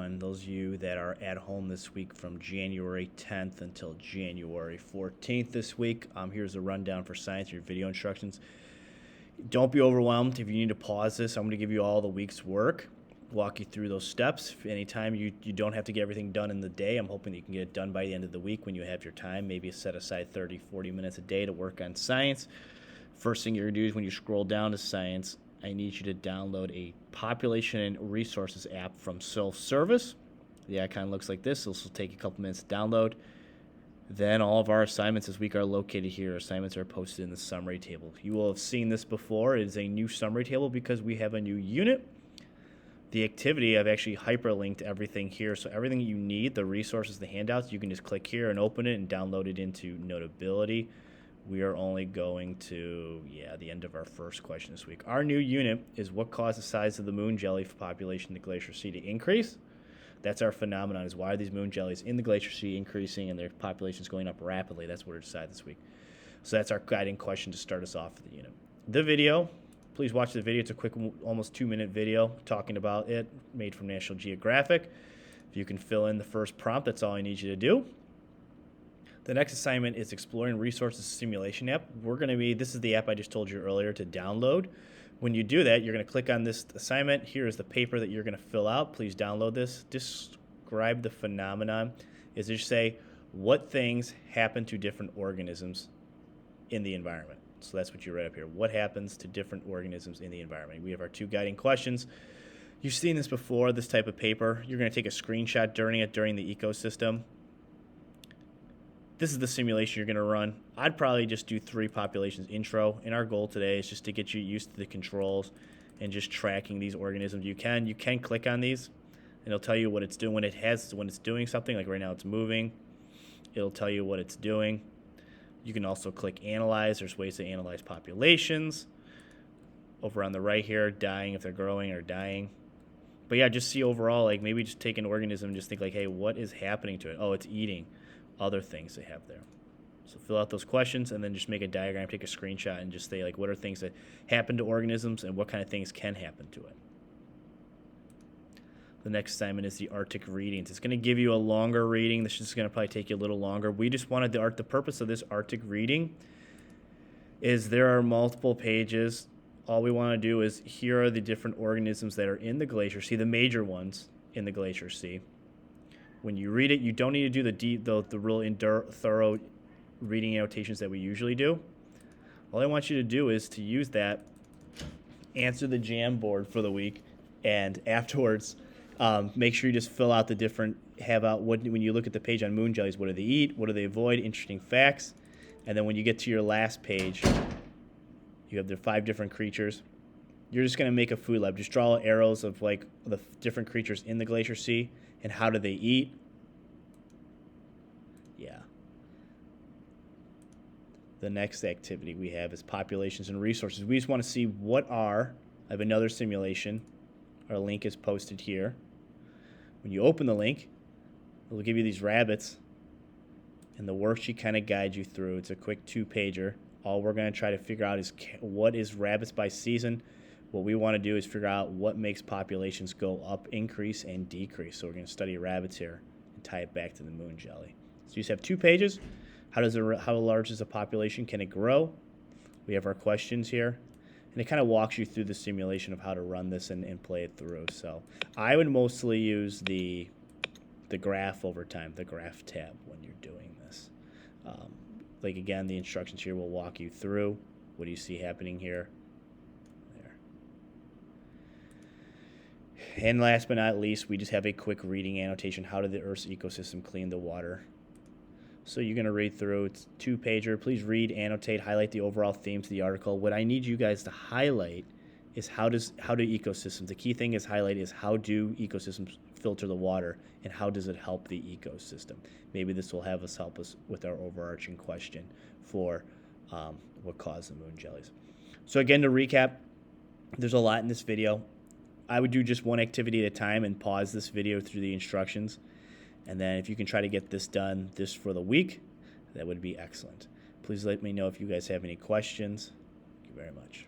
everyone. Those of you that are at home this week from January 10th until January 14th this week. Here's a rundown for science, your video instructions. Don't be overwhelmed. If you need to pause this, I'm going to give you all the week's work, walk you through those steps. Anytime you don't have to get everything done in the day, I'm hoping that you can get it done by the end of the week when you have your time. Maybe set aside 30, 40 minutes a day to work on science. First thing you're going to do is when you scroll down to science, I need you to download a population and resources app from Self-Service. The icon looks like this. This will take a couple minutes to download. Then all of our assignments this week are located here. Assignments are posted in the summary table. You will have seen this before. It is a new summary table because we have a new unit. The activity, I've actually hyperlinked everything here. So everything you need, the resources, the handouts, you can just click here and open it and download it into Notability. We are only going to, the end of our first question this week. Our new unit is what caused the size of the moon jelly population in the Glacier Sea to increase. That's our phenomenon, is why are these moon jellies in the Glacier Sea increasing and their population is going up rapidly. That's what we're decided this week. So that's our guiding question to start us off for the unit. The video, please watch the video. It's a quick, almost 2-minute video talking about it, made from National Geographic. If you can fill in the first prompt, that's all I need you to do. The next assignment is Exploring Resources Simulation app. This is the app I just told you earlier to download. When you do that, you're going to click on this assignment. Here is the paper that you're going to fill out. Please download this. Describe the phenomenon. Is just say, what things happen to different organisms in the environment? So that's what you write up here. What happens to different organisms in the environment? We have our 2 guiding questions. You've seen this before, this type of paper. You're going to take a screenshot during the ecosystem. This is the simulation you're going to run. I'd probably just do 3 populations intro, and our goal today is just to get you used to the controls and just tracking these organisms. You can click on these, and it'll tell you what it's doing when it's doing something. Like right now, it's moving. It'll tell you what it's doing. You can also click Analyze. There's ways to analyze populations. Over on the right here, dying if they're growing or dying. But yeah, just see overall, like maybe just take an organism and just think like, hey, what is happening to it? Oh, it's eating other things they have there. So fill out those questions and then just make a diagram, take a screenshot, and just say like what are things that happen to organisms and what kind of things can happen to it. The next assignment is the Arctic readings. It's going to give you a longer reading. This is going to probably take you a little longer. We just wanted the purpose of this Arctic reading is there are multiple pages. All we want to do is here are the different organisms that are in the Glacier Sea, the major ones in the Glacier Sea. When you read it, you don't need to do the real thorough reading annotations that we usually do. All I want you to do is to use that, answer the Jamboard for the week, and afterwards, make sure you just fill out the different, when you look at the page on moon jellies, what do they eat, what do they avoid, interesting facts, and then when you get to your last page, you have the 5 different creatures. You're just going to make a food lab. Just draw arrows of like the different creatures in the Glacier Sea and how do they eat. Yeah. The next activity we have is populations and resources. We just want to see I have another simulation. Our link is posted here. When you open the link, it will give you these rabbits, and the worksheet kind of guides you through. It's a quick 2-pager. All we're going to try to figure out is what is rabbits by season. What we want to do is figure out what makes populations go up, increase, and decrease. So we're going to study rabbits here and tie it back to the moon jelly. So you just have 2 pages. How large is a population? Can it grow? We have our questions here. And it kind of walks you through the simulation of how to run this and play it through. So I would mostly use the graph over time, the graph tab when you're doing this. Like again, the instructions here will walk you through. What do you see happening here? And last but not least, we just have a quick reading annotation. How did the Earth's ecosystem clean the water? So you're going to read through. It's 2-pager. Please read, annotate, highlight the overall themes of the article. What I need you guys to highlight is how do ecosystems, the key thing is highlight is how do ecosystems filter the water and how does it help the ecosystem? Maybe this will help us with our overarching question for what caused the moon jellies. So again, to recap, there's a lot in this video. I would do just one activity at a time and pause this video through the instructions. And then if you can try to get this done for the week, that would be excellent. Please let me know if you guys have any questions. Thank you very much.